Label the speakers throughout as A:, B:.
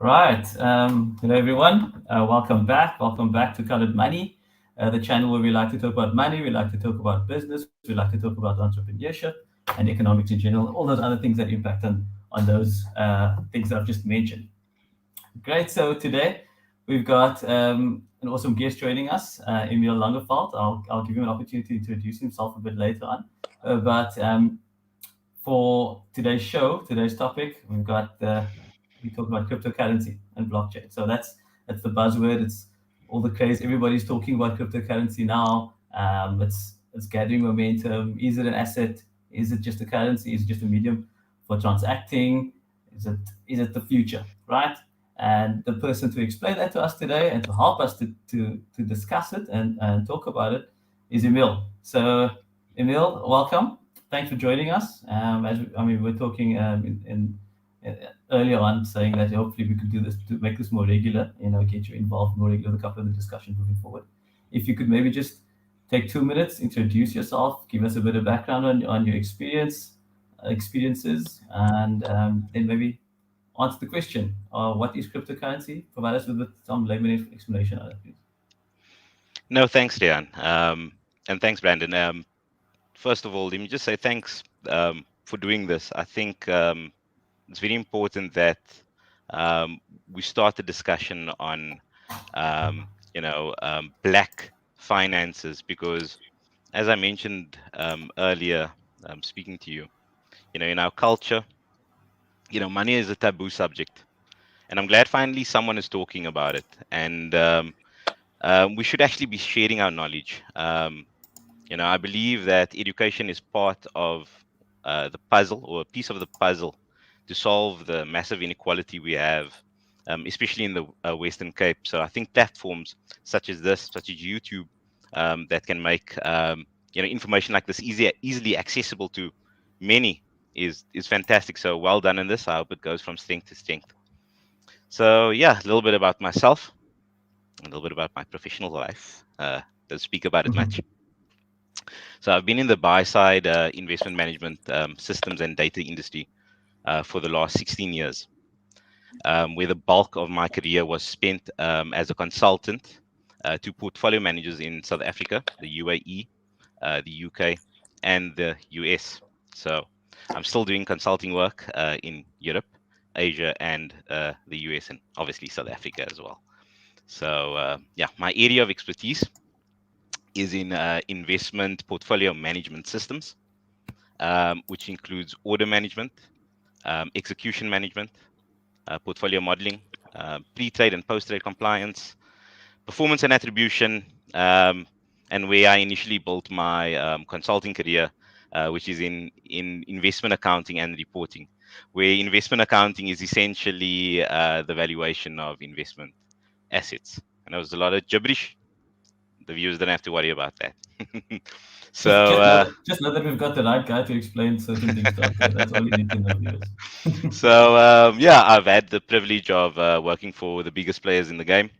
A: Right. Hello, everyone. Welcome back. Welcome back to Colored Money, the channel where we like to talk about money, we like to talk about business, we like to talk about entrepreneurship and economics in general, all those other things that impact on those things that I've just mentioned. Great. So today we've got an awesome guest joining us, Emil Langeveld. I'll give him an opportunity to introduce himself a bit later on. But for today's show, today's topic, we talk about cryptocurrency and blockchain. So that's the buzzword. It's all the craze. Everybody's talking about cryptocurrency now. It's gathering momentum. Is it an asset? Is it just a currency? Is it just a medium for transacting? Is it the future? Right? And the person to explain that to us today and to help us to discuss it and talk about it is Emil. So Emil, welcome. Thanks for joining us. We're talking earlier on saying that hopefully we could do this to make this more regular, get you involved more regular with a couple of the discussions moving forward. If you could maybe just take 2 minutes, introduce yourself, give us a bit of background on your experiences, and then maybe answer the question, what is cryptocurrency? Provide us with some layman explanation on it, please.
B: No, thanks, Rieyaan. And thanks, Brandon. First of all, let me just say thanks for doing this. I think it's very important that we start the discussion on, black finances because, as I mentioned earlier, speaking to you, in our culture, money is a taboo subject, and I'm glad finally someone is talking about it. And we should actually be sharing our knowledge. I believe that education is part of the puzzle or a piece of the puzzle to solve the massive inequality we have, especially in the Western Cape. So I think platforms such as this, such as YouTube, that can make information like this easily accessible to many is fantastic. So well done in this. I hope it goes from strength to strength. So yeah, a little bit about myself, a little bit about my professional life. Don't speak about it much. So I've been in the buy side investment management systems and data industry for the last 16 years, where the bulk of my career was spent as a consultant to portfolio managers in South Africa, the UAE, the UK, and the US. So I'm still doing consulting work in Europe, Asia, and the US, and obviously South Africa as well. So yeah, my area of expertise is in investment portfolio management systems, which includes order management, execution management, portfolio modeling, pre-trade and post-trade compliance, performance and attribution, and where I initially built my consulting career, which is in investment accounting and reporting, where investment accounting is essentially the valuation of investment assets. And there was a lot of gibberish. The viewers don't have to worry about that.
A: Just,
B: So,
A: just, know, just know that we've got the right guy to explain certain things to us. That's all you need to know, viewers.
B: yeah, I've had the privilege of working for the biggest players in the game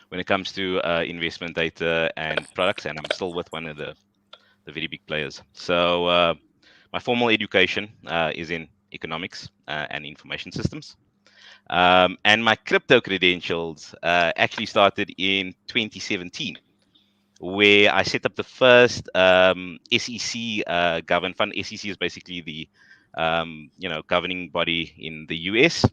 B: when it comes to investment data and products, and I'm still with one of the very big players. So, my formal education is in economics and information systems. And my crypto credentials actually started in 2017, where I set up the first SEC governed fund. SEC is basically the governing body in the US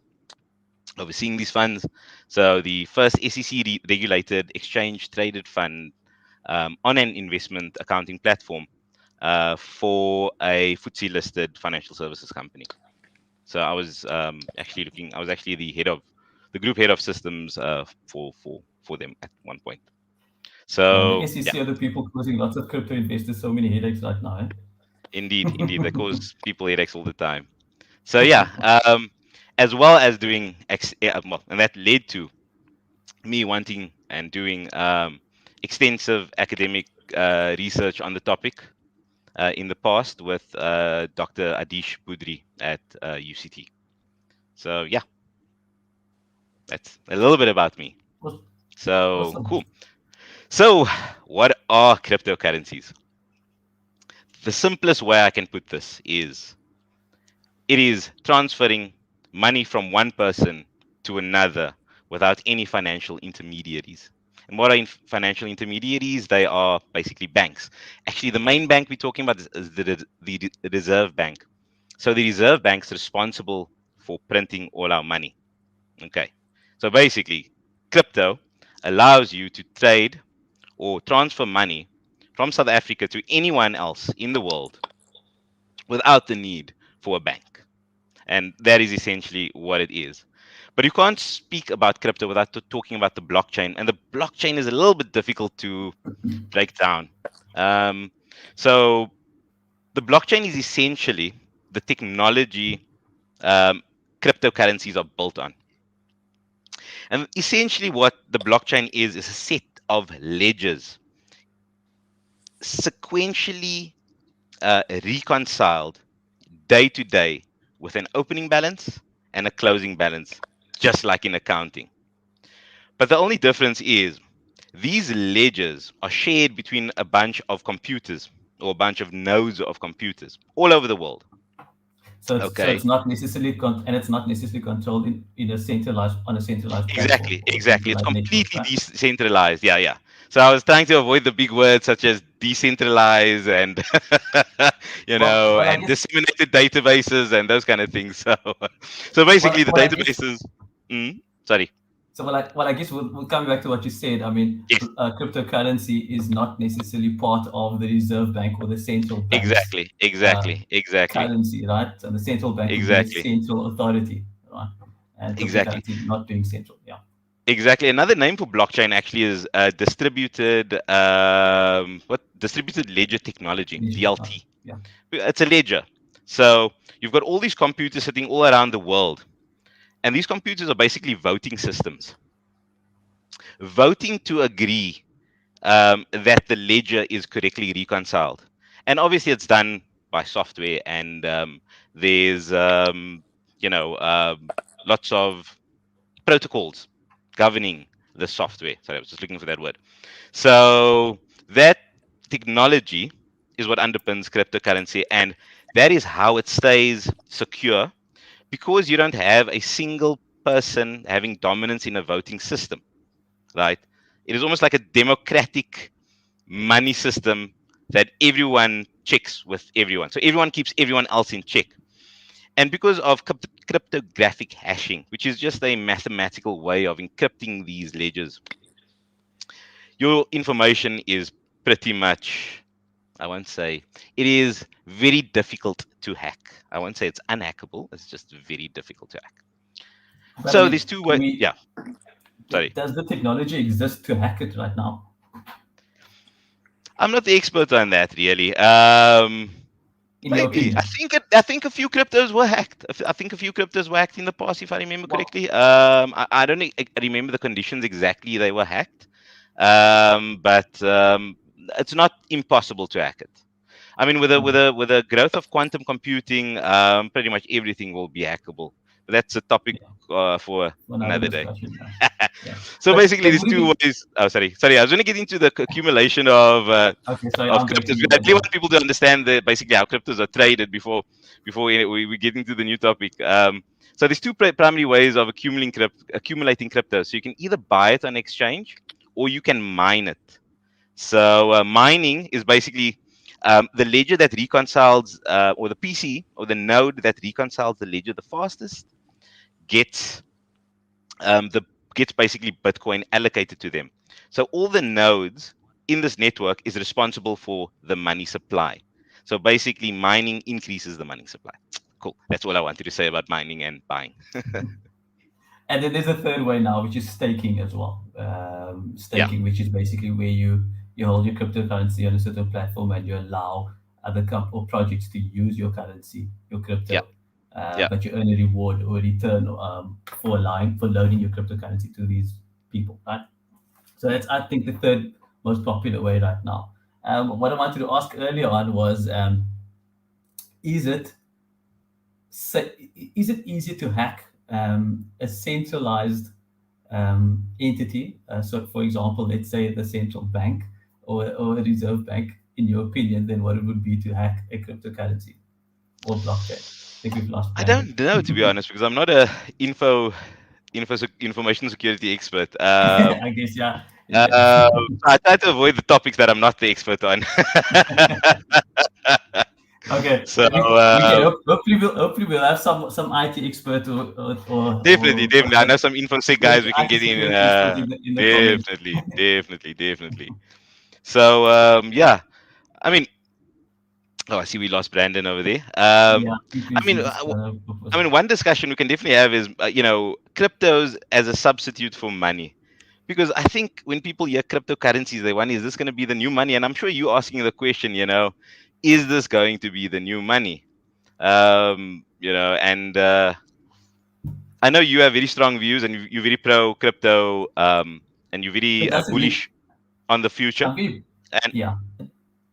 B: overseeing these funds. So the first SEC regulated exchange traded fund on an investment accounting platform for a FTSE listed financial services company. So I was actually the group head of systems for them at one point.
A: And the
B: So yeah,
A: SEC are the people causing lots of crypto investors so many headaches right now.
B: indeed, they cause people headaches all the time. So yeah, as well as doing and that led to me wanting and doing extensive academic research on the topic in the past with Dr. Adish Budri at UCT. So yeah, that's a little bit about me. So
A: Awesome.
B: cool. So what are cryptocurrencies? The simplest way I can put this is it is transferring money from one person to another without any financial intermediaries. And what are financial intermediaries? They are basically banks. Actually, the main bank we're talking about is the Reserve Bank. So the Reserve Bank's responsible for printing all our money. Okay. So basically, crypto allows you to trade or transfer money from South Africa to anyone else in the world without the need for a bank. And that is essentially what it is. But you can't speak about crypto without talking about the blockchain. And the blockchain is a little bit difficult to break down. Um, so the blockchain is essentially the technology cryptocurrencies are built on. And essentially, what the blockchain is a set of ledgers sequentially reconciled day to day with an opening balance and a closing balance, just like in accounting. But the only difference is these ledgers are shared between a bunch of computers or a bunch of nodes of computers all over the world.
A: So
B: Okay.
A: it's not necessarily and it's not necessarily controlled in a centralized on a centralized platform
B: Exactly,
A: or
B: exactly. It's
A: centralized network,
B: completely
A: right?
B: decentralized. Yeah, yeah. So I was trying to avoid the big words such as decentralized and
A: Well, I
B: and
A: guess
B: disseminated databases and those kind of things. So, so basically, the
A: well, I guess
B: databases. Mm, sorry.
A: I guess we'll come back to what you said. I mean,
B: Yes,
A: cryptocurrency is not necessarily part of the Reserve Bank or the central bank's
B: exactly,
A: uh,
B: exactly, exactly,
A: currency, right? And the central bank would be the
B: exactly,
A: central authority, right? And
B: exactly.
A: cryptocurrency not being central. Yeah.
B: Exactly. Another name for blockchain actually is distributed ledger technology,
A: Digital technology.
B: DLT.
A: Yeah.
B: It's a ledger. So you've got all these computers sitting all around the world, and these computers are basically voting systems, voting to agree that the ledger is correctly reconciled. And obviously, it's done by software, and there's you know lots of protocols governing the software. Sorry, I was just looking for that word. So that technology is what underpins cryptocurrency, and that is how it stays secure because you don't have a single person having dominance in a voting system, right? It is almost like a democratic money system that everyone checks with everyone. So everyone keeps everyone else in check. And because of cryptographic hashing, which is just a mathematical way of encrypting these ledgers, your information is pretty much, I won't say, it is very difficult to hack. I won't say it's unhackable, it's just very difficult to hack.
A: But I
B: So there's
A: mean,
B: two
A: do
B: ways.
A: we?
B: Yeah, sorry.
A: Does the technology exist to hack it right now?
B: I'm not the expert on that really.
A: In your
B: Maybe
A: opinion?
B: I think a few cryptos were hacked. I think a few cryptos were hacked in the past, if I remember
A: Well,
B: correctly. I don't remember the conditions exactly they were hacked, but it's not impossible to hack it. I mean,
A: okay.
B: with the growth of quantum computing, pretty much everything will be hackable. But that's a topic
A: Yeah.
B: for
A: Another
B: another day.
A: discussion. Yeah. Yeah.
B: So basically,
A: But
B: there's
A: would it
B: two
A: be
B: ways. Oh, sorry. I was going to get into the accumulation
A: okay? Sorry,
B: of
A: I'm
B: cryptos.
A: breaking
B: I
A: you.
B: really
A: Yeah.
B: want people to understand basically how cryptos are traded before we get into the new topic. So there's two primary ways of accumulating crypto. So you can either buy it on exchange or you can mine it. So mining is basically the ledger that reconciles, or the PC or the node that reconciles the ledger the fastest gets the gets basically Bitcoin allocated to them. So all the nodes in this network is responsible for the money supply. So basically, mining increases the money supply. Cool. That's all I wanted to say about mining and buying.
A: And then there's a third way now, which is staking as well.
B: Yeah,
A: Staking, which is basically where you hold your cryptocurrency on a certain platform and you allow other or projects to use your currency, your
B: yeah,
A: crypto,
B: yeah,
A: but you earn a reward or a return for allowing for loading your cryptocurrency to these people, right? So that's I think the third most popular way right now. What I wanted to ask earlier on was, is it is it easier to hack a centralized entity? So, for example, let's say the central bank or a reserve bank, in your opinion, than what it would be to hack a cryptocurrency or blockchain. I think we've lost
B: I
A: Brandon.
B: don't know, to be honest, because I'm not a info information security expert.
A: I guess, yeah.
B: Uh, I try to avoid the topics that I'm not the expert on.
A: Okay,
B: So
A: we can hopefully we'll have some IT expert
B: definitely. I know some infosec guys we can
A: IT
B: get in.
A: security expert in the comments.
B: Definitely. So yeah, I mean, oh, I see we lost Brandon over there.
A: Yeah, I think
B: I mean,
A: he just
B: one discussion we can definitely have is, cryptos as a substitute for money. Because I think when people hear cryptocurrencies, they wonder, is this going to be the new money? And I'm sure you asking the question, is this going to be the new money? And I know you have very strong views and you're very pro crypto, and you're
A: It
B: very
A: doesn't mean
B: bullish on the future.
A: I'm very
B: And
A: yeah.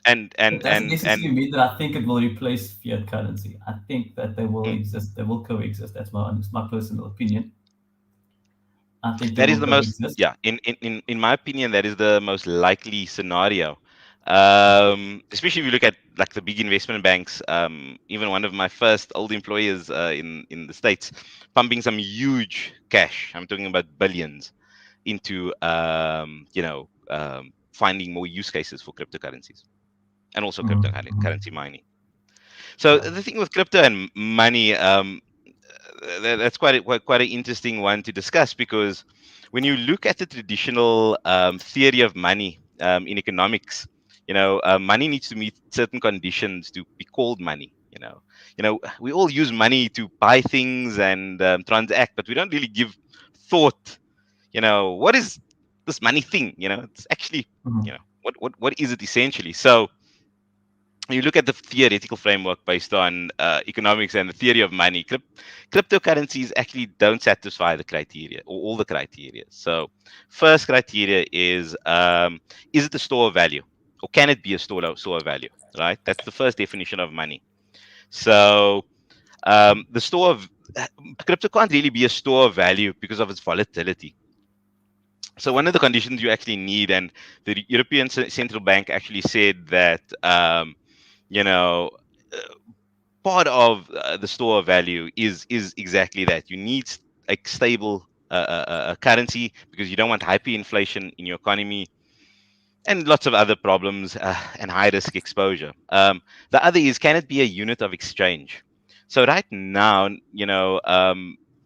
B: and
A: It
B: and
A: doesn't
B: and and
A: necessarily mean that I think it will replace fiat currency. I think that they will
B: mm,
A: exist. They will coexist. That's my personal opinion. I think they
B: that is
A: will
B: the most,
A: coexist.
B: yeah, in my opinion, that is the most likely scenario. Especially if you look at like the big investment banks. Even one of my first old employers in the States, pumping some huge cash. I'm talking about billions into finding more use cases for cryptocurrencies and also
A: Mhm.
B: cryptocurrency mining. So
A: Yeah,
B: the thing with crypto and money, that's quite an interesting one to discuss, because when you look at the traditional theory of money in economics, money needs to meet certain conditions to be called money. We all use money to buy things and transact, but we don't really give thought. What is this money thing? It's actually,
A: mhm.
B: what is it essentially? So you look at the theoretical framework based on economics and the theory of money, cryptocurrencies actually don't satisfy the criteria or all the criteria. So, first criteria is it a store of value, or can it be a store of value? Right, that's the first definition of money. So, the store of crypto can't really be a store of value because of its volatility. So one of the conditions you actually need, and the European Central Bank actually said that, you know, uh, part of the store of value is exactly that. You need a stable currency, because you don't want hyperinflation in your economy and lots of other problems, and high risk exposure. The other is, can it be a unit of exchange? So right now,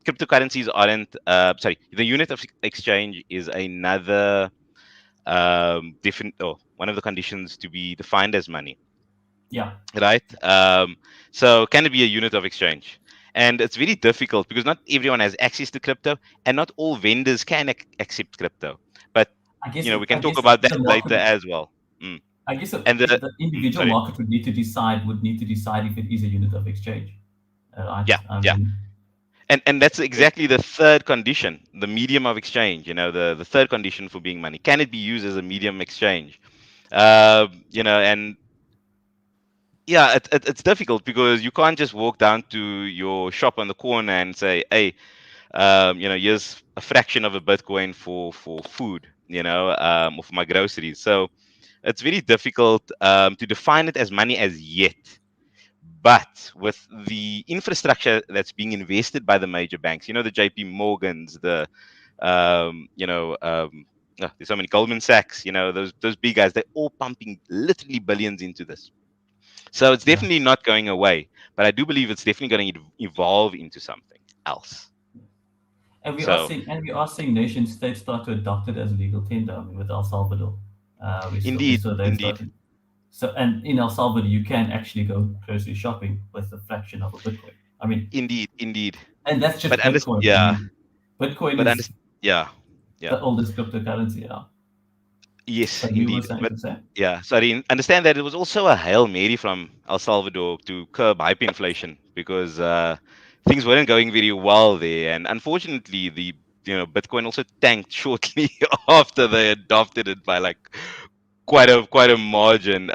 B: cryptocurrencies aren't. Sorry, the unit of exchange is another different, or one of the conditions to be defined as money,
A: Yeah,
B: right? So can it be a unit of exchange? And it's very difficult because not everyone has access to crypto, and not all vendors can accept crypto. But we
A: I
B: can talk
A: guess
B: about that
A: the
B: later
A: market.
B: as well. Mm.
A: I guess
B: And
A: the individual
B: sorry,
A: market would need to decide if it is a unit of exchange. Right?
B: yeah,
A: I
B: yeah,
A: mean,
B: and that's exactly the third condition, the medium of exchange. The third condition for being money. Can it be used as a medium exchange? And yeah, it's difficult because you can't just walk down to your shop on the corner and say, hey, here's a fraction of a Bitcoin for food, or for my groceries. So it's very difficult to define it as money as yet. But with the infrastructure that's being invested by the major banks, the JP Morgans, there's so many Goldman Sachs, those big guys, they're all pumping literally billions into this. So it's
A: yeah.
B: definitely not going away, but I do believe it's definitely going to evolve into something else. So
A: And we are seeing nation states start to adopt it as legal tender. I mean, with El Salvador, we
B: indeed,
A: saw they
B: indeed,
A: started. So, and in El Salvador, you can actually go grocery shopping with a fraction of a Bitcoin. I mean,
B: indeed.
A: and that's
B: But
A: just Bitcoin. I
B: yeah,
A: mean, Bitcoin
B: but
A: is
B: yeah, yeah.
A: the oldest cryptocurrency. Yeah.
B: Yes,
A: But you were
B: indeed.
A: saying
B: But
A: to say?
B: yeah, sorry. Understand that it was also a Hail Mary from El Salvador to curb hyperinflation, because things weren't going very well there, and unfortunately, the Bitcoin also tanked shortly after they adopted it by like quite a margin.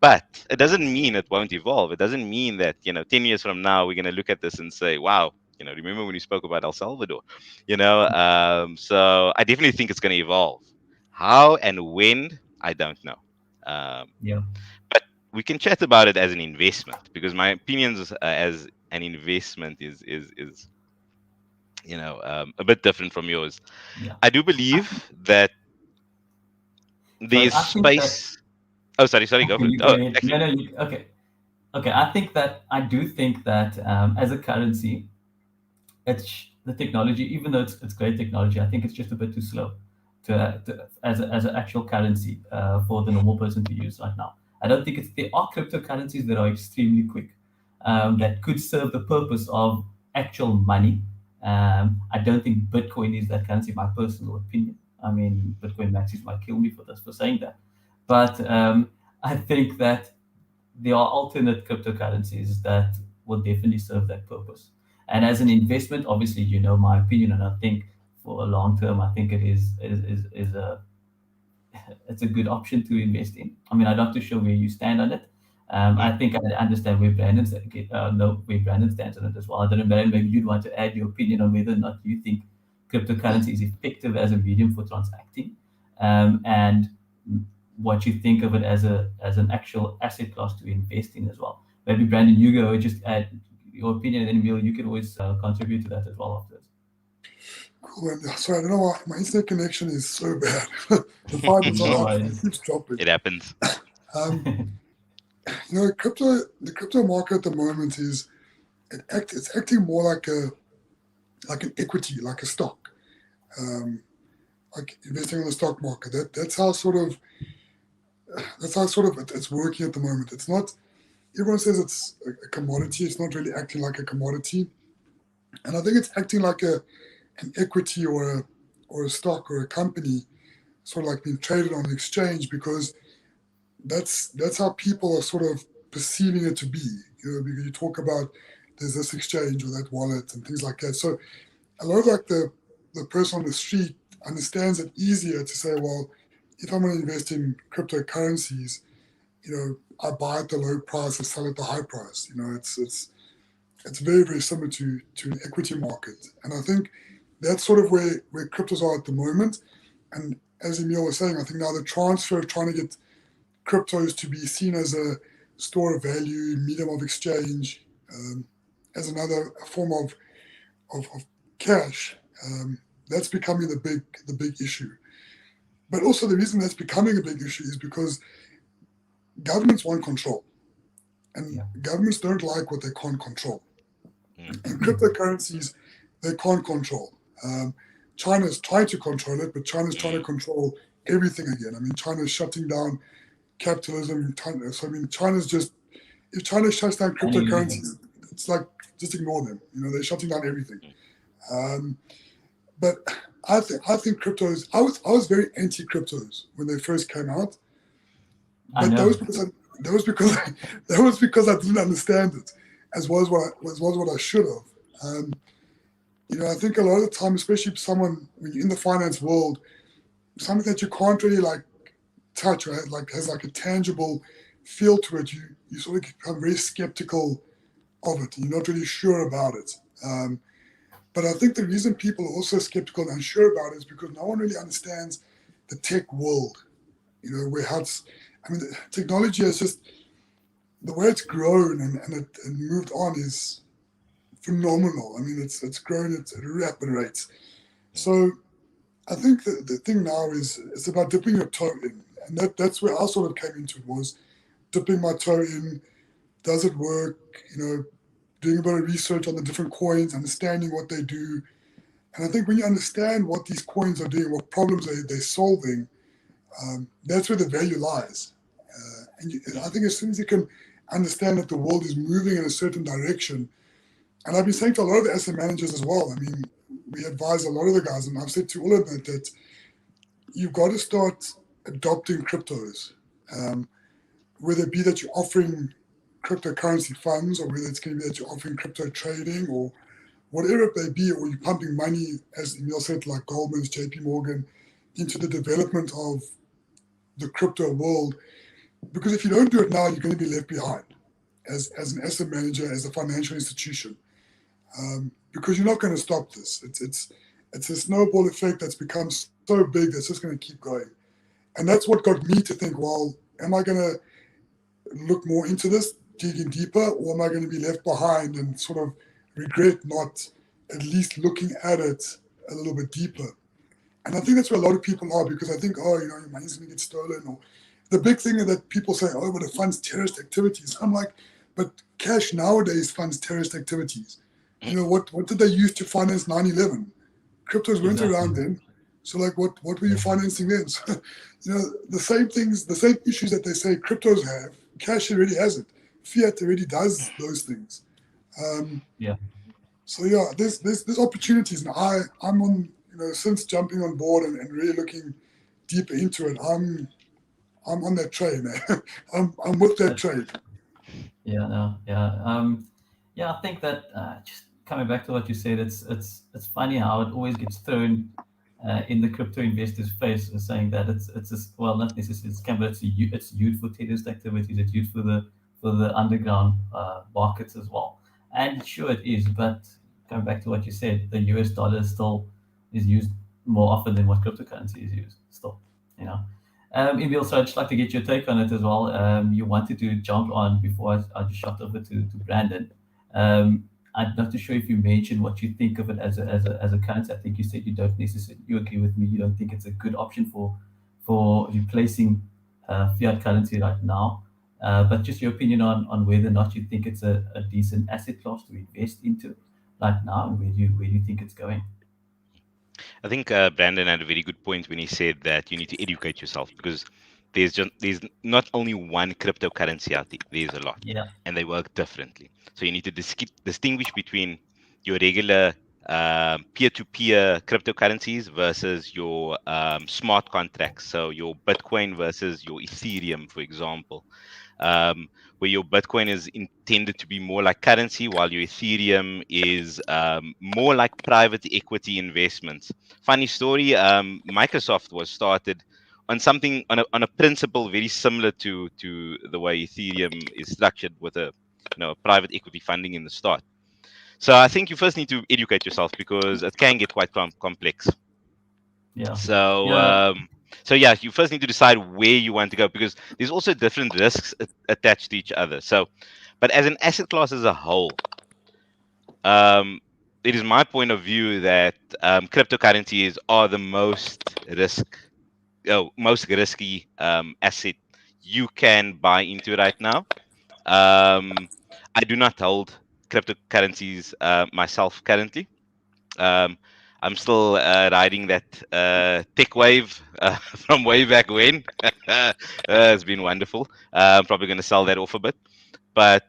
B: But it doesn't mean it won't evolve. It doesn't mean that 10 years from now we're going to look at this and say, "Wow, remember when we spoke about El Salvador?" So I definitely think it's going to evolve. How and when, I don't know. Um,
A: Yeah.
B: but we can chat about it as an investment, because my opinions as an investment is a bit different from yours.
A: Yeah.
B: I do
A: I,
B: believe that
A: sorry,
B: there's
A: I think that.
B: space. Oh, sorry, go
A: Okay,
B: for it.
A: you go
B: Oh,
A: ahead. No,
B: actually,
A: no, okay. Okay, I do think that as a currency, it's the technology, even though it's great technology, I think it's just a bit too slow as an actual currency for the normal person to use right now. I don't think it's there are cryptocurrencies that are extremely quick that could serve the purpose of actual money. I don't think Bitcoin is that currency, my personal opinion. I mean, Bitcoin maxis might kill me for this for saying that, but I think that there are alternate cryptocurrencies that will definitely serve that purpose. And as an investment, obviously, you know my opinion, and I think for a long term, I think it is a it's a good option to invest in. I mean, I'd love to show where you stand on it. I think I understand where know where Brandon stands on it as well. I don't know, Brandon, maybe you'd want to add your opinion on whether or not you think cryptocurrency is effective as a medium for transacting, and what you think of it as an actual asset class to invest in as well. Maybe Brandon, you go just add your opinion, and then Emil, you can always contribute to that as well afterwards.
C: Cool. And sorry, I don't know why my internet connection is so bad. The fiber's not
A: No
C: up, it
A: worries.
C: keeps dropping.
B: it happens.
C: Um, the crypto market at the moment it's acting more like an equity, like a stock, um, like investing on the stock market. That's how it's working at the moment. It's not. Everyone says it's a commodity. It's not really acting like a commodity, and I think it's acting like an equity or a stock or a company, sort of like being traded on an exchange, because that's how people are sort of perceiving it to be. Because you talk about there's this exchange or that wallet and things like that. So a lot of like the person on the street understands it easier to say, well, if I'm going to invest in cryptocurrencies, I buy at the low price and sell at the high price. It's very, very similar to an equity market. And I think that's sort of where cryptos are at the moment. And as Emil was saying, I think now the transfer of trying to get cryptos to be seen as a store of value, medium of exchange, as another form of cash, that's becoming the big issue. But also the reason that's becoming a big issue is because governments want control, and
A: Yeah.
C: governments don't like what they can't control.
B: Mm.
C: And cryptocurrencies, they can't control. China's trying to control it, but China's trying to
B: Mm.
C: control everything again. I mean, China's shutting down capitalism. So I mean, China's just if China shuts down
A: Banning everything.
C: cryptocurrencies, it's like just ignore them. They're shutting down everything.
B: Mm.
C: Um, but I think cryptos. I was very anti cryptos when they first came out,
A: I
C: but that was
A: know.
C: because that was because that was because I didn't understand it as well as what I should have. I think a lot of the time, especially someone when you're in the finance world, something that you can't really like touch or has like a tangible feel to it, you sort of become very skeptical of it. You're not really sure about it. But I think the reason people are also skeptical and unsure about it is because no one really understands the tech world. Where how it's, I mean, the technology is just the way it's grown and moved on is phenomenal. I mean, it's grown at rapid rates.
B: Mm.
C: So I think the thing now is it's about dipping your toe in, and that's where I sort of came into it was dipping my toe in. Does it work? Doing a bit of research on the different coins, understanding what they do, and I think when you understand what these coins are doing, what problems they're solving, that's where the value lies. I think as soon as you can understand that the world is moving in a certain direction, and I've been saying to a lot of the asset managers as well. I mean, we advise a lot of the guys, and I've said to all of them that you've got to start adopting cryptos, um, whether it be that you're offering cryptocurrency funds, or whether it's going to be that you're offering crypto trading, or whatever it may be, or you're pumping money, as Emil said, like Goldman's, JP Morgan, into the development of the crypto world. Because if you don't do it now, you're going to be left behind as an asset manager, as a financial institution, because you're not going to stop this. It's a snowball effect that's become so big that's just going to keep going. And that's what got me to think, well, am I going to look more into this, digging deeper, or am I going to be left behind and sort of regret not at least looking at it a little bit deeper. And I think that's where a lot of people are, because I think, oh, your money's going to get stolen. Or the big thing that people say, oh, but it funds terrorist activities. I'm like, but cash nowadays funds terrorist activities. What did they use to finance 9/11? Cryptos weren't
A: Exactly.
C: around then. So like, what were you
A: Yeah.
C: financing then? So, the same things, the same issues that they say cryptos have, cash already has it. Fiat already does those things. Um,
A: Yeah.
C: so yeah, there's opportunities, and I'm on, since jumping on board and really looking deeper into it. I'm on that train, man. I'm with that
A: That,
C: train.
A: yeah. No. Yeah. Yeah. I think that just coming back to what you said, it's funny how it always gets thrown in the crypto investors' face, saying that it's just, well, not necessarily it's scam, but it's used for terrorist activities. It's used for the underground markets as well. And sure it is, but coming back to what you said, the US dollar still is used more often than what cryptocurrency is used. Still, you know. Emil, so I'd just like to get your take on it as well. You wanted to jump on before I just shot over to Brandon. I'm not too sure if you mentioned what you think of it as a currency. I think you said you don't necessarily, you agree with me. You don't think it's a good option for replacing fiat currency right now. But just your opinion on whether or not you think it's a decent asset class to invest into right now, and where do you think it's going?
B: I think Brandon had a very good point when he said that you need to educate yourself, because there's not only one cryptocurrency out there. There's a lot,
A: Yeah,
B: and they work differently. So you need to distinguish between your regular peer-to-peer cryptocurrencies versus your smart contracts. So your Bitcoin versus your Ethereum, for example, where your Bitcoin is intended to be more like currency, while your Ethereum is more like private equity investments. Funny story: Microsoft was started on something on a principle very similar to the way Ethereum is structured, with a private equity funding in the start. So I think you first need to educate yourself, because it can get quite complex.
A: yeah,
B: So,
A: yeah.
B: so yeah, you first need to decide where you want to go, because there's also different risks attached to each other. So, but as an asset class as a whole, um, it is my point of view that cryptocurrencies are the most risky asset you can buy into right now. I do not hold cryptocurrencies myself currently. Um, I'm still riding that tech wave from way back when. It's been wonderful. I'm probably going to sell that off a bit, but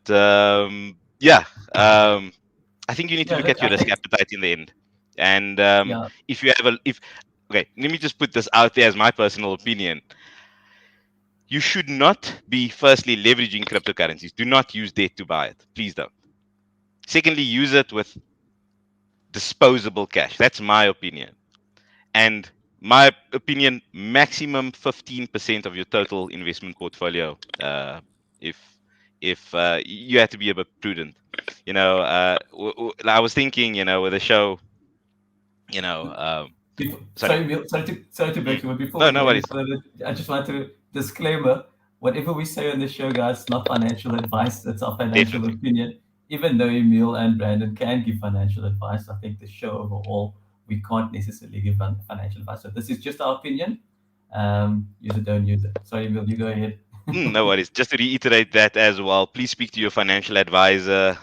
B: yeah, I think you need to
A: Yeah,
B: look
A: look,
B: at your
A: I
B: risk
A: think,
B: appetite in the end. And
A: yeah,
B: if you have a if okay, let me just put this out there as my personal opinion. You should not be firstly leveraging cryptocurrencies. Do not use debt to buy it. Please don't. Secondly, use it with disposable cash. That's my opinion. And my opinion, maximum 15% of your total investment portfolio. If you have to be a bit prudent, I was thinking, with the show, you know, sorry,
A: sorry to
B: mm,
A: break you, but before
B: no,
A: we
B: no
A: go any
B: worries,
A: further, I just want to disclaimer: whatever we say on the show, guys, it's not financial advice. It's our financial
B: definitely.
A: opinion. Even though Emil and Brandon can give financial advice, I think the show overall we can't necessarily give financial advice. So this is just our opinion. Use it, don't use it. Sorry, Emil, you go ahead.
B: No worries. Just to reiterate that as well, please speak to your financial advisor.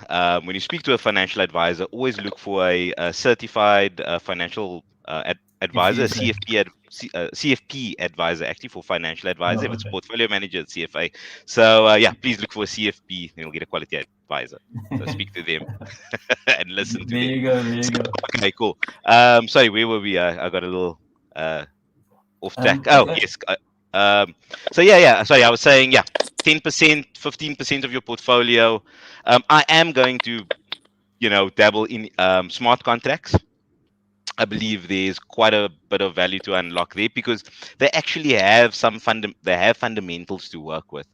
B: When you speak to a financial advisor, always look for a certified financial advisor, a
A: CFA.
B: CFP advisor, actually, for financial advisor.
A: Oh,
B: If it's
A: okay.
B: portfolio manager, it's CFA. So, yeah, please look for a CFP, and you'll get a quality advisor. So speak to them and listen to
A: There
B: them.
A: you go. There you
B: So,
A: go.
B: okay, cool. Sorry, where were we? I got a little uh, off track. Oh,
A: Okay.
B: yes. Um, so yeah. Sorry, I was saying, yeah, 10%, 15% of your portfolio. I am going to, dabble in smart contracts. I believe there's quite a bit of value to unlock there, because they actually have they have fundamentals to work with.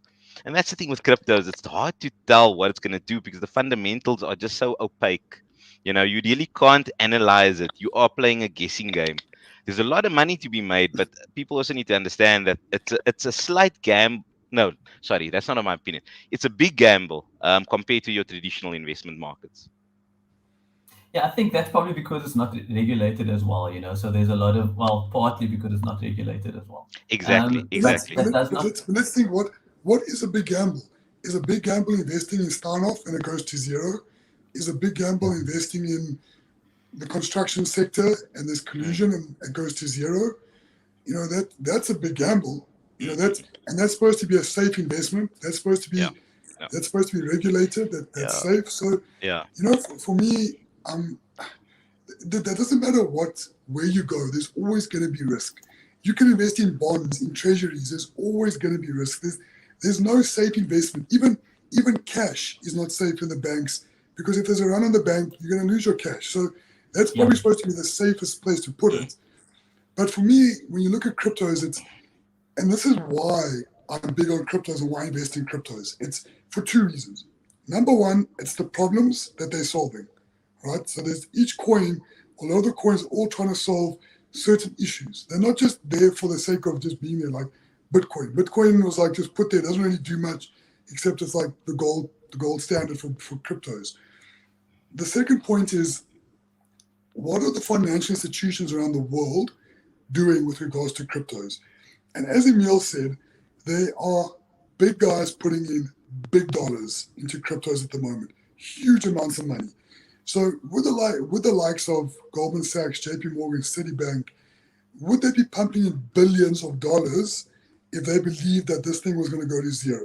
B: And that's the thing with cryptos. It's hard to tell what it's going to do, because the fundamentals are just so opaque. You really can't analyze it. You are playing a guessing game. There's a lot of money to be made, but people also need to understand that it's a slight gamble. No, sorry, that's not my opinion. It's a big gamble compared to your traditional investment markets.
A: Yeah, I think that's probably because it's not regulated as well, you know. So there's a lot of, well, partly because it's not regulated as well.
B: Exactly,
C: But let's,
B: exactly.
C: but,
A: That
C: let,
A: does
C: but,
A: not.
C: let's, but let's think what is a big gamble? Is a big gamble investing in Steinhoff and it goes to zero? Is a big gamble investing in the construction sector and there's
B: Mm,
C: collusion and it goes to zero? You know, that's a big gamble. You know,
B: mm,
C: that's supposed to be a safe investment. That's supposed to
B: yeah,
C: be
B: yeah,
C: regulated. That's
B: yeah,
C: safe. So,
B: yeah.
C: you know, for me, um, that doesn't matter where you go. There's always going to be risk. You can invest in bonds, in treasuries. There's always going to be risk. There's no safe investment. Even cash is not safe in the banks because if there's a run on the bank, you're going to lose your cash. So that's
A: Yeah.
C: probably supposed to be the safest place to put
B: Mm,
C: it. But for me, when you look at cryptos, and this is why I'm big on cryptos and why I invest in cryptos. It's for two reasons. Number one, it's the problems that they're solving, right? So there's each coin, although the coins are all trying to solve certain issues. They're not just there for the sake of just being there, like Bitcoin. Bitcoin was like just put there, doesn't really do much except it's like the gold standard for cryptos. The second point is what are the financial institutions around the world doing with regards to cryptos? And as Emil said, they are big guys putting in big dollars into cryptos at the moment, huge amounts of money. So with the likes of Goldman Sachs, JP Morgan, Citibank, would they be pumping in billions of dollars if they believed that this thing was going to go to zero?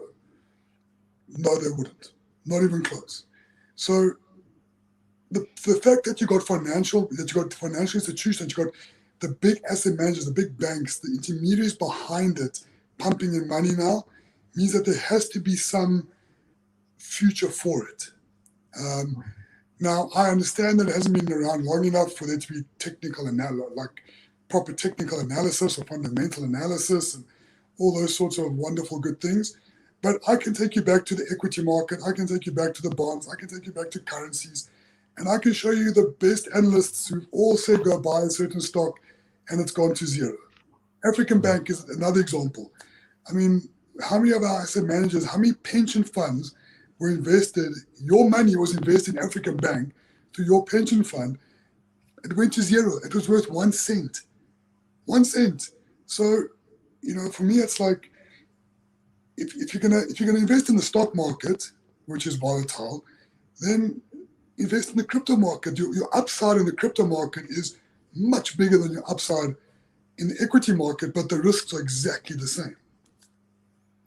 C: No, they wouldn't. Not even close. So the fact that you got financial institutions, you got the big asset managers, the big banks, the intermediaries behind it pumping in money now means that there has to be some future for it. Um, Now I understand that it hasn't been around long enough for there to be like proper technical analysis or fundamental analysis and all those sorts of wonderful good things. But I can take you back to the equity market. I can take you back to the bonds. I can take you back to currencies. And I can show you the best analysts who've all said go buy a certain stock and it's gone to zero. African Bank is another example. I mean, how many of our asset managers, how many pension funds were invested? Your money was invested in African Bank to your pension fund. It went to zero. It was worth 1 cent. 1 cent. So, you know, for me, it's like if you're gonna invest in the stock market, which is volatile, then invest in the crypto market. Your upside in the crypto market is much bigger than your upside in the equity market, but the risks are exactly the same.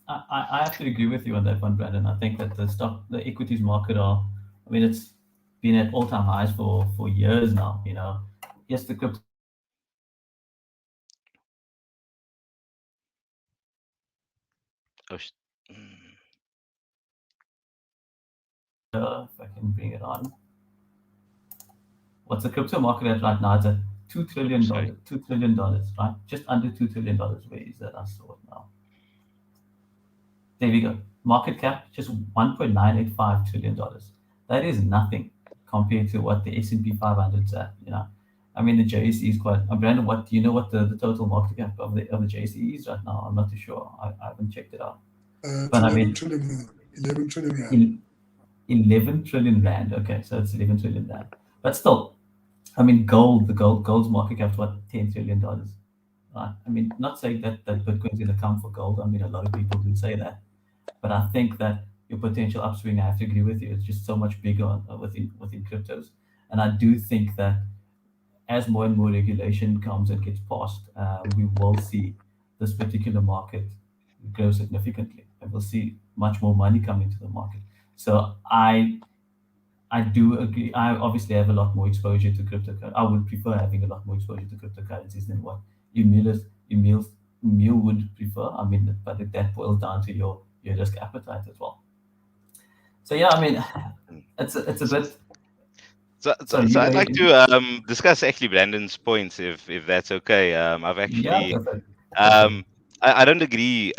A: I have to agree with you on that one, Brandon. I think that the equities market are, I mean, it's been at all-time highs for years now. You know, yes, the crypto market has been
B: oh, sh-
A: if I can bring it on. What's the crypto market at right now? It's at
B: sorry.
A: $2 trillion, right? Just under $2 trillion. Where is that? I saw it now. There we go. Market cap just $1.985 trillion. That is nothing compared to what the S&P 500's at. You know, I mean the JSE is quite. Brandon, what do you know? What the total market cap of the JSE is right now? I'm not too sure. I haven't checked it out.
C: It's
A: But I
C: 11
A: mean,
C: trillion, 11 trillion rand.
A: in 11 trillion rand. Okay, so it's 11 trillion rand. But still, I mean, gold's market cap is what, $10 trillion. Right? I mean, not saying that Bitcoin's going to come for gold. I mean, a lot of people do say that. But I think that your potential upswing, I have to agree with you, is just so much bigger within cryptos. And I do think that as more and more regulation comes and gets passed, we will see this particular market grow significantly, and we'll see much more money come into the market. So I do agree. I obviously have a lot more exposure to cryptocurrency. I would prefer having a lot more exposure to cryptocurrencies than what Emil, Emil would prefer. I mean, but that boils down to your risk appetite as well. So yeah, I mean,
B: Mm.
A: it's a bit.
B: So, so,
A: So
B: so
A: you
B: I'd like to discuss actually Brandon's points, if that's okay. I've
A: yeah,
B: actually
A: perfect, perfect.
B: um, I don't agree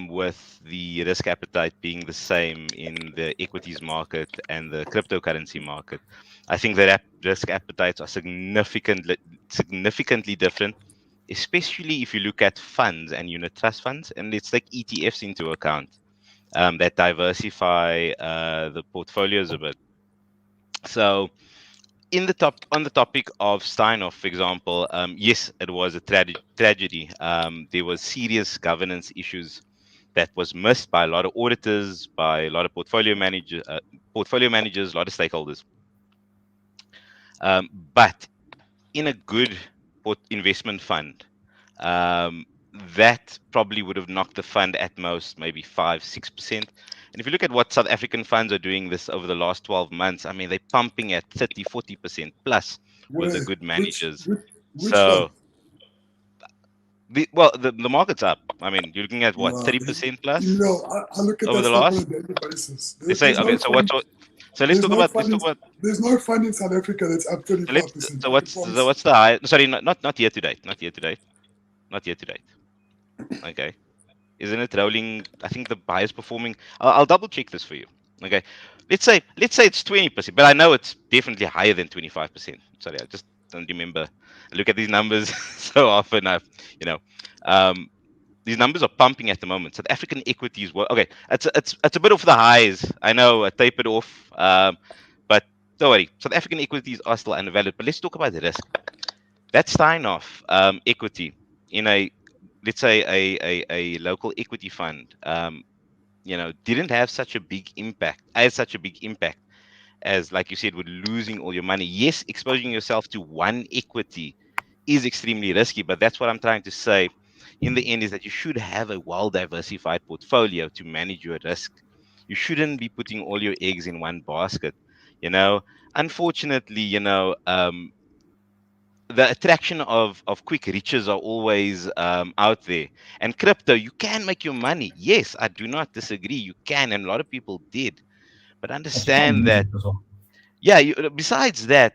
B: with the risk appetite being the same in the equities market and the cryptocurrency market. I think that risk appetites are significantly different, especially if you look at funds and unit trust funds, and let's take ETFs into account that diversify the portfolios a bit. So in the top on the topic of Steinhoff, for example, yes, it was a tragedy. There was serious governance issues that was missed by a lot of auditors, by a lot of portfolio managers, a lot of stakeholders. But in a good investment fund, um, that probably would have knocked the fund at most maybe 5-6%. And if you look at what South African funds are doing this over the last 12 months, I mean, they're pumping at 30-40% plus with the
C: Where?
B: good
C: Which
B: managers.
C: which one?
B: So the market's up. I mean, you're looking at what,
C: No,
B: 30%
C: you
B: plus
C: know, I look at
B: over
C: that
B: the
C: stuff on a
B: last.
C: daily basis.
B: Let's say okay. So let's
C: There's
B: talk
C: no
B: about
C: fund in, there's no fund in South Africa that's up
B: so let's
C: 35%.
B: so
C: I can
B: what's so
C: promise you.
B: what's the high? Sorry, not year to date, not year to date, not year to date. Okay, isn't it rolling? I think the buy is performing. I'll double check this for you. Okay, let's say it's 20%, but I know it's definitely higher than 25%. Sorry, I just don't remember. I look at these numbers so often. You know, um, these numbers are pumping at the moment. South African equities were okay. It's a bit off the highs. I know, tapered off. But don't worry. South African equities are still undervalued. But let's talk about the risk. That Steinhoff equity in a, let's say, a local equity fund, didn't have such a big impact. Had such a big impact as, like you said, with losing all your money. Yes, exposing yourself to one equity is extremely risky, but that's what I'm trying to say in the end, is that you should have a well diversified portfolio to manage your risk. You shouldn't be putting all your eggs in one basket. You know, unfortunately, the attraction of quick riches are always out there. And crypto, you can make your money. Yes, I do not disagree. You can, and a lot of people did. But
A: But you can
B: understand
A: lose
B: that,
A: it as well.
B: yeah, besides that,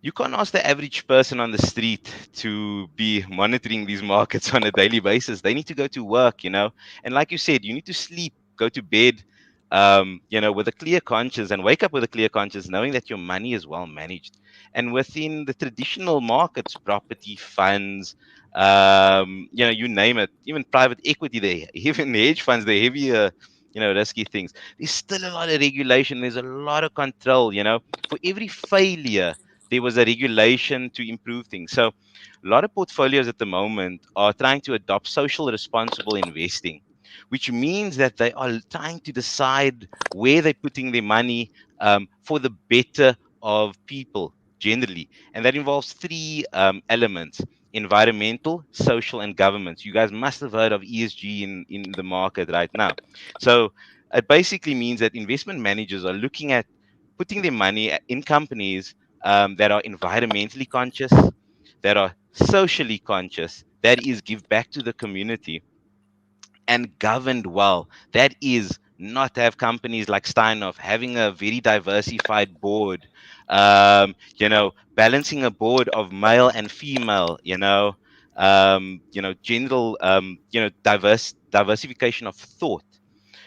B: you can't ask the average person on the street to be monitoring these markets on a daily basis. They need to go to work, and like you said, you need to sleep, go to bed, with a clear conscience, and wake up with a clear conscience, knowing that your money is well managed. And within the traditional markets, property funds, you name it, even private equity, they even the hedge funds, the heavier, risky things. There's still a lot of regulation. There's a lot of control. For every failure there was a regulation to improve things. So a lot of portfolios at the moment are trying to adopt social responsible investing, which means that they are trying to decide where they're putting their money, for the better of people generally. And that involves three elements: environmental, social, and government. You guys must have heard of ESG in the market right now. So it basically means that investment managers are looking at putting their money in companies that are environmentally conscious, that are socially conscious, that is, give back to the community, and governed well. That is, not have companies like Steinhoff having a very diversified board, balancing a board of male and female, general, diversification of thought.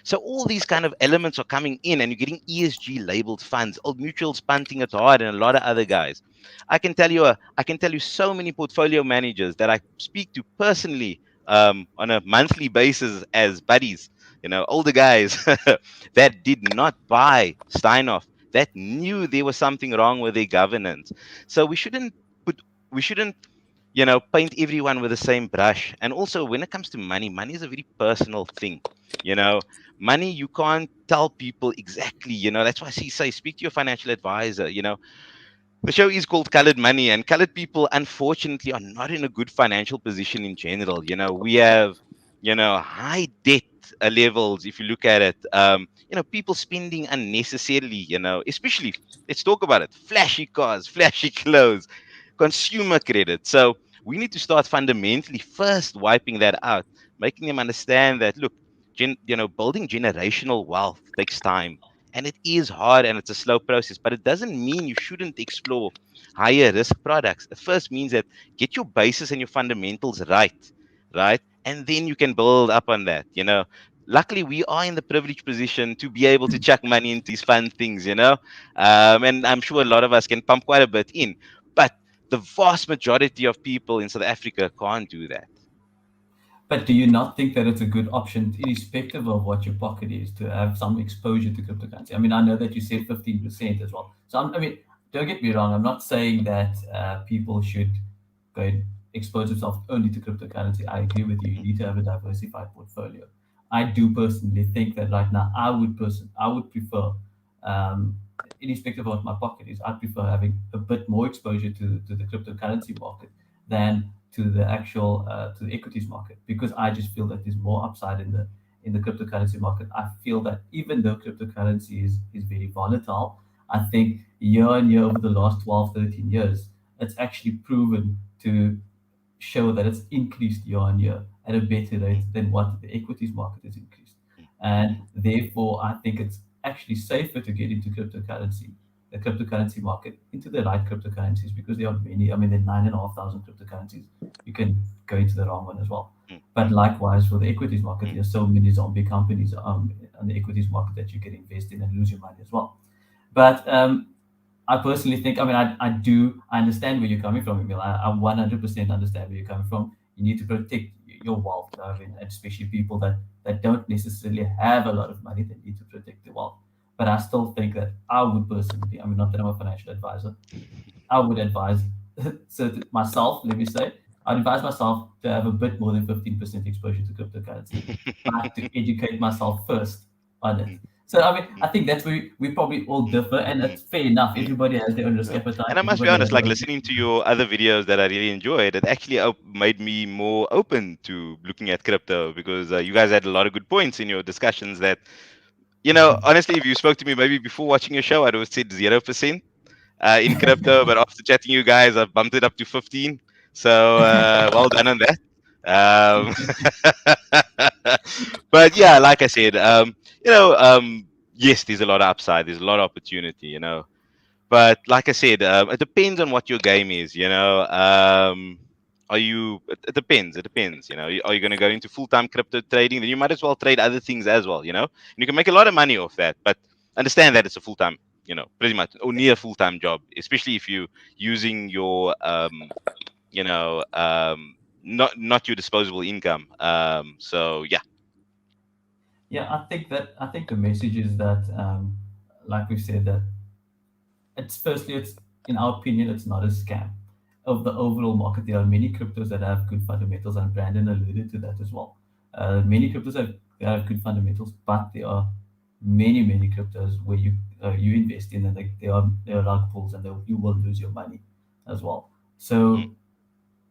B: So all these kind of elements are coming in, and you're getting ESG labeled funds, Old Mutual's punting it hard, and a lot of other guys. I can tell you so many portfolio managers that I speak to personally, on a monthly basis as buddies, older guys that did not buy Steinhoff, that knew there was something wrong with their governance. So put we shouldn't paint everyone with the same brush. And also, when it comes to money, money is a very personal thing. You know, money, you can't tell people exactly. That's why I say speak to your financial advisor. The show is called Colored Money, and colored people, unfortunately, are not in a good financial position in general. We have, high debt levels. If you look at it, people spending unnecessarily. Especially, let's talk about it: flashy cars, flashy clothes, consumer credit. So we need to start fundamentally first wiping that out, making them understand that, look, building generational wealth takes time, and it is hard, and it's a slow process, but it doesn't mean you shouldn't explore higher risk products. It first means that get your basis and your fundamentals right, and then you can build up on that. Luckily, we are in the privileged position to be able to chuck money into these fun things, and I'm sure a lot of us can pump quite a bit in, but the vast majority of people in South Africa can't do that.
A: But do you not think that it's a good option, irrespective of what your pocket is, to have some exposure to cryptocurrency? I mean, I know that you said 15% as well. So, I mean, don't get me wrong. I'm not saying that people should go and expose themselves only to cryptocurrency. I agree with you. You need to have a diversified portfolio. I do personally think that right now I would prefer, um, irrespective of what my pocket is, I prefer having a bit more exposure to the cryptocurrency market than to the actual to the equities market, because I just feel that there's more upside in the cryptocurrency market. I feel that even though cryptocurrency is very volatile, I think year on year over the last 12, 13 years, it's actually proven to show that it's increased year on year at a better rate than what the equities market has increased. And therefore, I think it's actually safer to get into the cryptocurrency market, into the right cryptocurrencies, because there are many. I mean, there are 9,500 cryptocurrencies. You can go into the wrong one as well. But likewise, for the equities market, there are so many zombie companies on the equities market that you can invest in and lose your money as well. But I personally think, I mean, I understand where you're coming from, Emil. I 100% understand where you're coming from. You need to protect your wealth, I mean, and especially people that don't necessarily have a lot of money, that need to protect their wealth. But I still think that I would personally, I mean, not that I'm a financial advisor, I would advise myself, let me say, I'd advise myself to have a bit more than 15% exposure to cryptocurrency, but to educate myself first on it. So, I mean, I think that's where we probably all differ, and it's fair enough. Everybody has their own risk
B: Yeah.
A: appetite.
B: And I must be
A: Everybody has
B: honest,
A: their
B: like
A: own.
B: listening to your other videos that I really enjoyed, it actually made me more open to looking at crypto, because you guys had a lot of good points in your discussions that, honestly, if you spoke to me maybe before watching your show, I'd have said 0% in crypto, but after chatting you guys, I've bumped it up to 15. So well done on that. But yeah, like I said, yes, there's a lot of upside, there's a lot of opportunity, but like I said, it depends on what your game is. Are you? It depends. It depends. Are you going to go into full-time crypto trading? Then you might as well trade other things as well. And you can make a lot of money off that. But understand that it's a full-time, pretty much or near full-time job, especially if you're using your, not your disposable income. So yeah.
A: Yeah, I think the message is that, like we said, that it's in our opinion, it's not a scam of the overall market. There are many cryptos that have good fundamentals, and Brandon alluded to that as well. Many cryptos have good fundamentals, but there are many cryptos where you invest in, and they are rug pulls, and you will lose your money as well.
B: Mm,
A: So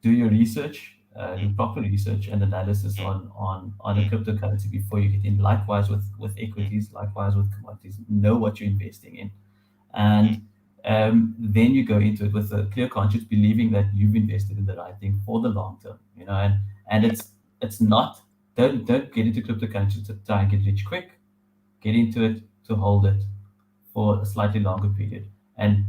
A: do your research,
B: mm,
A: do proper research and analysis
B: mm,
A: on a
B: mm,
A: cryptocurrency before you get in. Likewise with
B: mm,
A: equities, likewise with commodities. Know what you're investing in,
B: mm,
A: and then you go into it with a clear conscience, believing that you've invested in the right thing for the long term. And
B: mm,
A: it's not, don't get into cryptocurrency to try and get rich quick. Get into it to hold it for a slightly longer period, and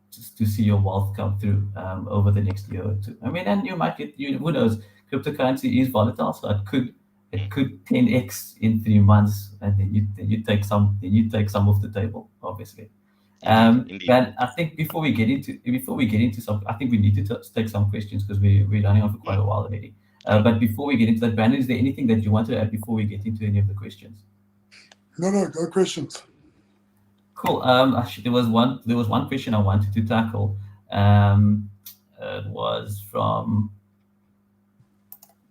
A: just to see your wealth come through over the next year or two. I mean, and you might get, who knows, cryptocurrency is volatile, so it
B: mm.
A: could 10x in 3 months, and then you take some off the table, obviously.
B: Indeed, indeed.
A: But I think before we get into some, I think we need to take some questions, because we're running on for quite
B: Mm,
A: a while already.
B: sure.
A: But before we get into that, Brandon, is there anything that you want to add before we get into any of the questions?
C: No, go questions.
A: Cool. Actually, there was one question I wanted to tackle. Um, it was from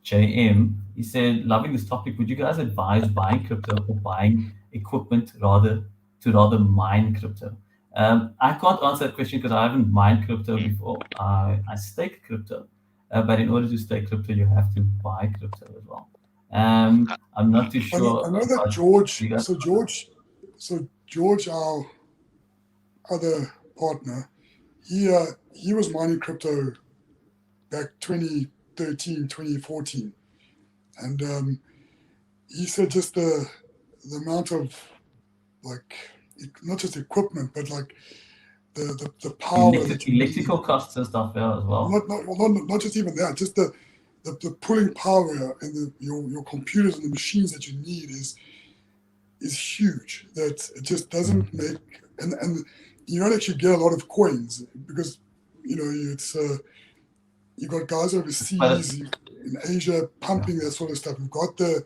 A: JM. He said, "Loving this topic. Would you guys advise buying crypto or buying equipment rather mine crypto?" I can't answer that question because I haven't mined crypto
B: Mm,
A: before. I stake crypto, but in order to stake crypto, you have to buy crypto as well. I'm not too
C: I
A: sure
C: know that
A: about
C: George.
A: you guys.
C: So George, our other partner, he was mining crypto back 2013, 2014, and he said just the amount of, like, not just equipment, but like the power that you need.
A: Electrical costs and stuff there as well.
C: Not just even that, just the pulling power and your computers and the machines that you need is huge. That it just doesn't make, and you don't actually get a lot of coins, because it's you got guys
A: But
C: overseas in Asia pumping that sort of stuff. You've got the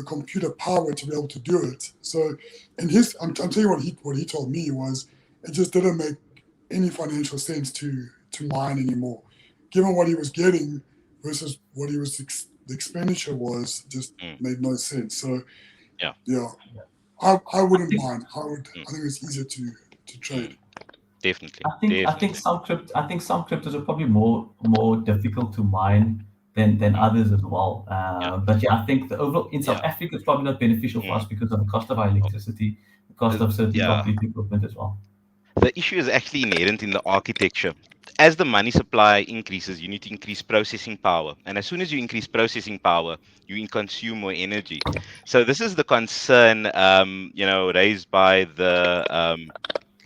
C: computer power to be able to do it. So, and I'm telling you what he told me was, it just didn't make any financial sense to mine anymore, given what he was getting versus what he was the expenditure was just made no sense. So
B: Yeah.
C: yeah, I
A: I
C: wouldn't
A: think
C: mind. I think it's easier to trade.
B: Definitely.
A: I think some cryptos are probably more difficult to mine than others as well.
B: Yeah.
A: But yeah, I think the overall in South
B: Yeah.
A: Africa it's probably not beneficial for us because of the cost of our electricity, the cost of certain
B: Yeah.
A: computer equipment as well.
B: The issue is actually inherent in the architecture. As the money supply increases, you need to increase processing power. And as soon as you increase processing power, you consume more energy. So this is the concern, raised by the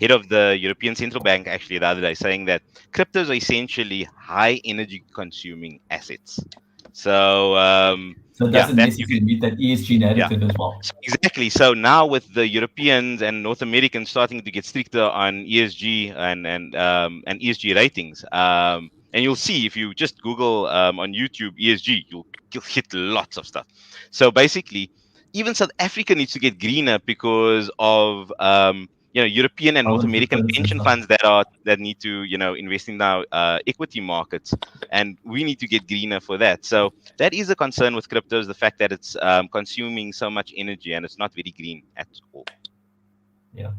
B: head of the European Central Bank actually the other day, saying that cryptos are essentially high energy consuming assets. So
A: So it
B: yeah,
A: doesn't
B: that you can.
A: necessarily meet that ESG
B: Yeah.
A: narrative as well.
B: So exactly. So now with the Europeans and North Americans starting to get stricter on ESG and ESG ratings, and you'll see if you just Google on YouTube ESG, you'll hit lots of stuff. So basically, even South Africa needs to get greener because of European and North
A: Our
B: American
A: difference and
B: pension
A: stuff.
B: funds that need to invest in now equity markets, and we need to get greener for that. So that is a concern with cryptos, the fact that it's consuming so much energy and it's not very green at all.
A: Yeah.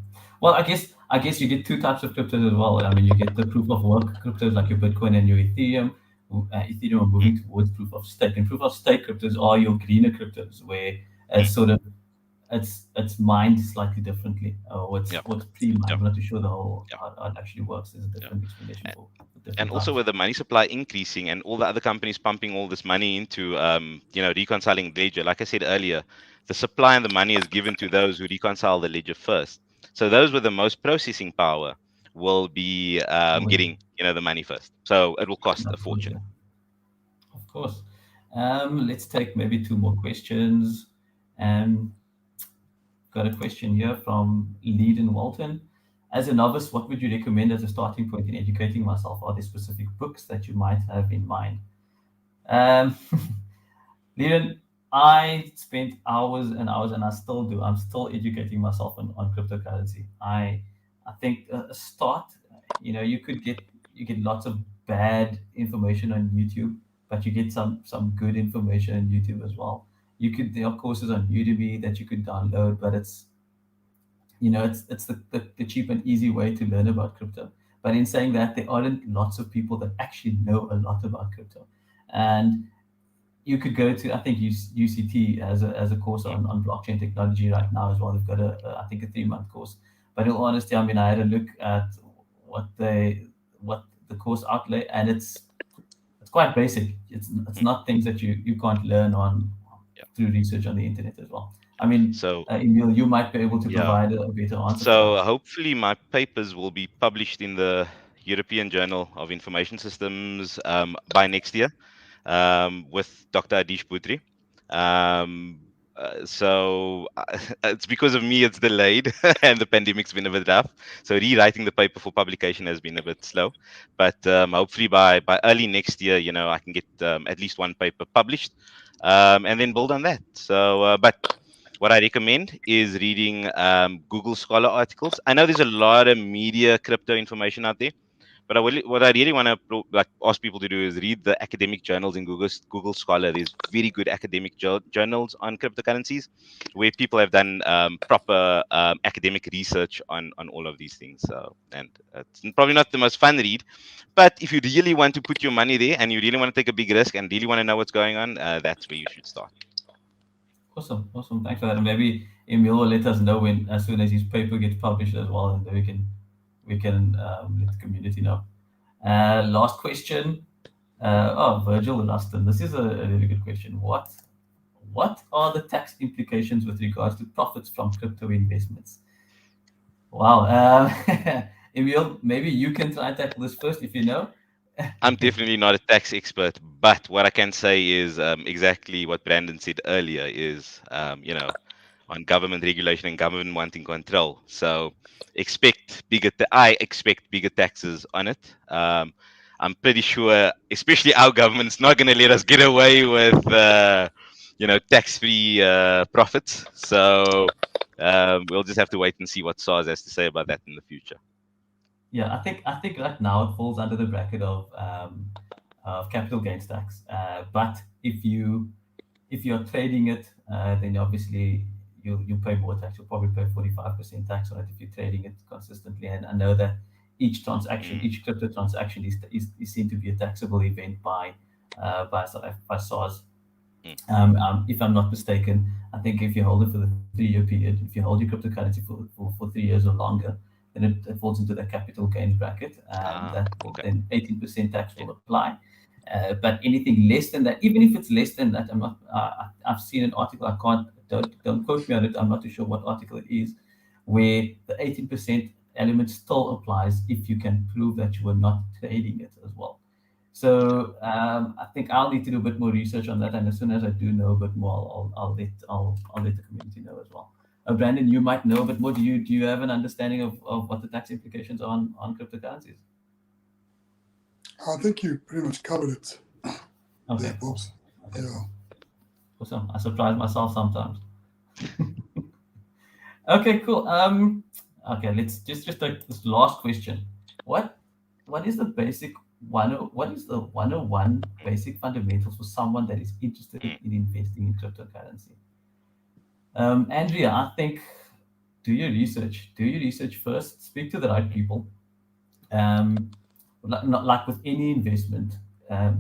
A: Well, I guess you get two types of cryptos as well. I mean, you get the proof of work cryptos like your Bitcoin and your Ethereum. Ethereum are moving towards proof of stake, and proof of stake cryptos are your greener cryptos, where it's sort of it's mined slightly differently, or it's
B: Yeah,
A: what's pre-mined.
B: yeah,
A: I'm not too sure the whole
B: yeah,
A: how it actually works. There's a
B: yeah.
A: different explanation for
B: And
A: different
B: also
A: types.
B: with the money supply increasing and all the other companies pumping all this money into reconciling the ledger, like I said earlier, the supply and the money is given to those who reconcile the ledger first. So those with the most processing power will be
A: Always,
B: getting the money first. So it will cost a
A: of course,
B: fortune.
A: yeah. Of course. Let's take maybe two more questions. Um, Got a question here from Leiden Walton. As a novice, what would you recommend as a starting point in educating myself? Are there specific books that you might have in mind? Um, Leiden, I spent hours and hours, and I still do. I'm still educating myself on cryptocurrency. I think a start, you get lots of bad information on YouTube, but you get some good information on YouTube as well. There are courses on Udemy that you could download, but it's the cheap and easy way to learn about crypto. But in saying that, there aren't lots of people that actually know a lot about crypto, and you could go to, I think UCT as a course on blockchain technology right now as well. They've got I think a 3-month course. But in all honesty, I mean, I had a look at what the course outlay, and it's quite basic. It's not things that you can't learn on
B: Yeah.
A: through research on the internet as well. I mean,
B: So
A: Emil, you might be able to
B: yeah.
A: provide a better answer for
B: So
A: us.
B: hopefully my papers will be published in the European Journal of Information Systems by next year with Dr. Adish Putri. Um, it's because of me it's delayed and the pandemic's been a bit rough. So rewriting the paper for publication has been a bit slow. But hopefully by early next year, I can get at least one paper published and then build on that. So, but what I recommend is reading Google Scholar articles. I know there's a lot of media crypto information out there, but what I really want to ask people to do is read the academic journals in Google Scholar. There's very good academic journals on cryptocurrencies where people have done proper academic research on all of these things. So, and it's probably not the most fun read, but if you really want to put your money there and you really want to take a big risk and really want to know what's going on, that's where you should start.
A: Awesome, awesome. Thanks for that. And maybe Emil will let us know when, as soon as his paper gets published as well, and then we can let the community know. Last question. Virgil Rustin. This is a really good question. What are the tax implications with regards to profits from crypto investments? Wow. Emil, maybe you can try and tackle this first if you know.
B: I'm definitely not a tax expert, but what I can say is exactly what Brandon said earlier is, on government regulation and government wanting control. So I expect bigger taxes on it. I'm pretty sure, especially our government's not going to let us get away with, tax-free profits. So we'll just have to wait and see what SARS has to say about that in the future.
A: Yeah, I think right now it falls under the bracket of capital gains tax. But if you're trading it, then obviously you pay more tax. You'll probably pay 45% tax on it if you're trading it consistently. And I know that each transaction,
B: Mm,
A: each crypto transaction is seen to be a taxable event by SARS.
B: mm,
A: If I'm not mistaken, I think if you hold it for the 3-year period, if you hold your cryptocurrency for 3 years or longer, then it falls into the capital gains bracket, and
B: ah,
A: that will
B: okay.
A: then 18% tax
B: Yeah.
A: will apply. But anything less than that, even if it's less than that, I'm not. I've seen an article. I can't. Don't quote me on it. I'm not too sure what article it is, where the 18% element still applies if you can prove that you were not trading it as well.
B: Okay.
A: So I think I'll need to do a bit more research on that, and as soon as I do know a bit more, I'll let the community know as well. Brandon, you might know a bit more. Do you have an understanding of what the tax implications are on cryptocurrencies?
C: I think you pretty much covered it there,
A: Okay, cool.
C: Bobs.
A: Okay,
C: Yeah.
A: cool. Awesome. I surprise myself sometimes. Okay, cool. Okay, let's just take this last question. What what is the basic what is the 101 basic fundamentals for someone that is interested
B: Mm,
A: in investing in cryptocurrency? Andrea, I think do your research first, speak to the right
B: mm,
A: people. Not like with any investment,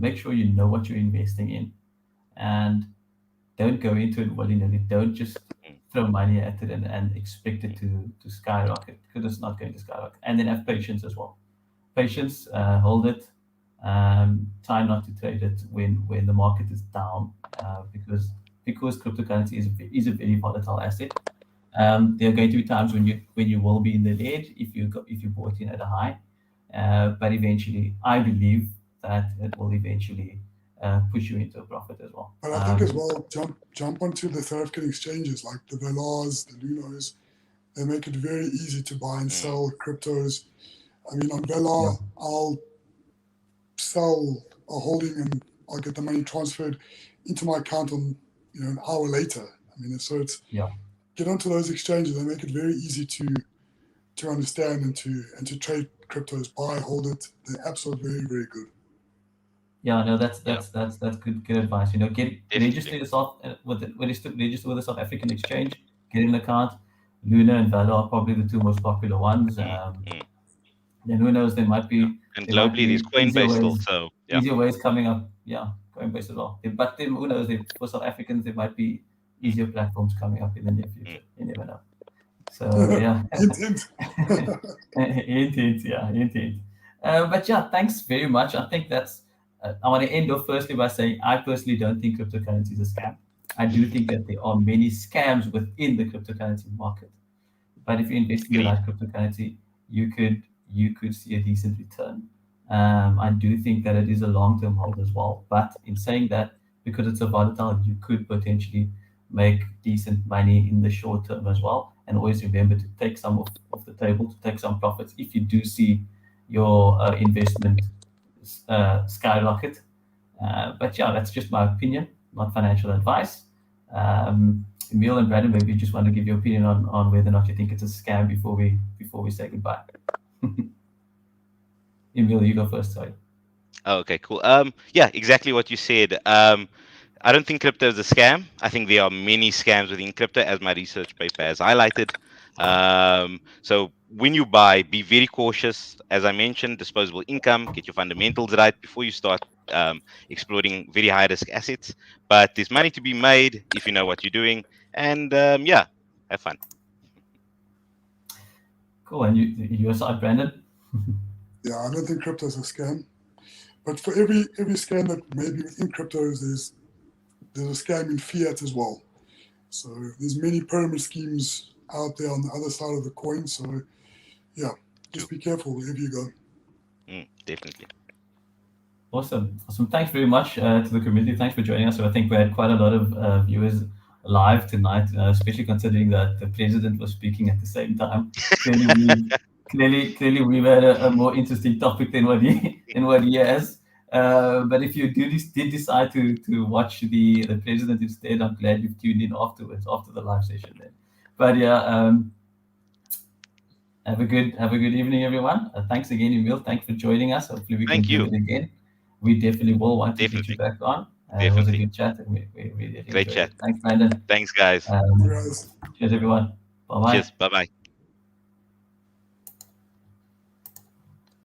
A: make sure you know what you're investing in, and don't go into it willy nilly. Don't just
B: mm,
A: throw money at it and expect it
B: mm,
A: to skyrocket, because it's not going to skyrocket. And then have patience as well. Patience, hold it. Try not to trade it when the market is down, because cryptocurrency is a very volatile asset. There are going to be times when you will be in the red if you bought in at a high, but eventually, I believe that it will eventually push you into a profit as well.
C: But I think as well, jump onto the South African exchanges like the Velas, the Lunos. They make it very easy to buy and
B: mm,
C: sell cryptos. I mean, on
A: Yeah,
C: Vela, I'll sell a holding and I'll get the money transferred into my account on an hour later. I mean, so it's
A: yeah.
C: get onto those exchanges. They make it very easy to understand and to trade cryptos, buy, hold it. They're absolutely very very good.
A: Yeah, no,
B: yeah,
A: that's good advice. Get
B: definitely.
A: register yourself register with the South African exchange. Get an account. Luna and Valor are probably the two most popular ones.
B: Mm, mm,
A: Then who knows?
B: yeah. And
A: There might
B: globally, there's
A: be easier
B: Coinbase still.
A: ways
B: So yeah.
A: coming up. Yeah, Coinbase as well. But then who knows? For South Africans, there might be
B: Mm,
A: easier platforms coming up in the near
B: mm,
A: future. You never know. So yeah,
C: Hint hint.
A: hint, hint, yeah, hint, hint. But yeah, thanks very much. I think that's. I want to end off firstly by saying I personally don't think cryptocurrency is a scam. I do think that there are many scams within the cryptocurrency market. But if you invest in the
B: agreed.
A: right cryptocurrency, you could see a decent return. I do think that it is a long-term hold as well. But in saying that, because it's a volatile, you could potentially make decent money in the short term as well. And always remember to take some off the table, to take some profits if you do see your investment skyrocket. But yeah, that's just my opinion, not financial advice. Emil and Brandon, maybe you just want to give your opinion on whether or not you think it's a scam before we say goodbye. Emil, you go first. Sorry.
B: Oh, okay, cool. Yeah, exactly what you said. I don't think crypto is a scam. I think there are many scams within crypto, as my research paper has highlighted. So when you buy, be very cautious. As I mentioned, disposable income, get your fundamentals right before you start exploring very high risk assets. But there's money to be made if you know what you're doing, and yeah, have fun.
A: Cool. And your side, Brandon.
C: Yeah, I don't think crypto is a scam. But for every scam that may be within cryptos, there's a scam in fiat as well. So there's many pyramid schemes out there on the other side of the coin. So yeah,
B: True.
C: just be careful wherever you go.
B: Definitely.
A: Awesome. Awesome. Thanks very much to the community. Thanks for joining us. So I think we had quite a lot of viewers live tonight, especially considering that the president was speaking at the same time. Clearly, clearly we've had a more interesting topic than what he has. But if you did decide to watch the president instead, I'm glad you've tuned in afterwards after the live session. Then, but yeah, Have a good evening, everyone. Thanks again, Emil. Thanks for joining us. Hopefully, we can
B: Thank
A: do
B: you.
A: it again. We definitely will want to get you
B: Definitely.
A: back on. It was a
B: Definitely.
A: good chat, and we really
B: Great
A: enjoyed
B: chat.
A: it. Thanks, Brandon.
B: Thanks, guys.
A: Um,
C: Guys.
A: cheers, everyone. Bye bye.
B: Cheers. Bye bye.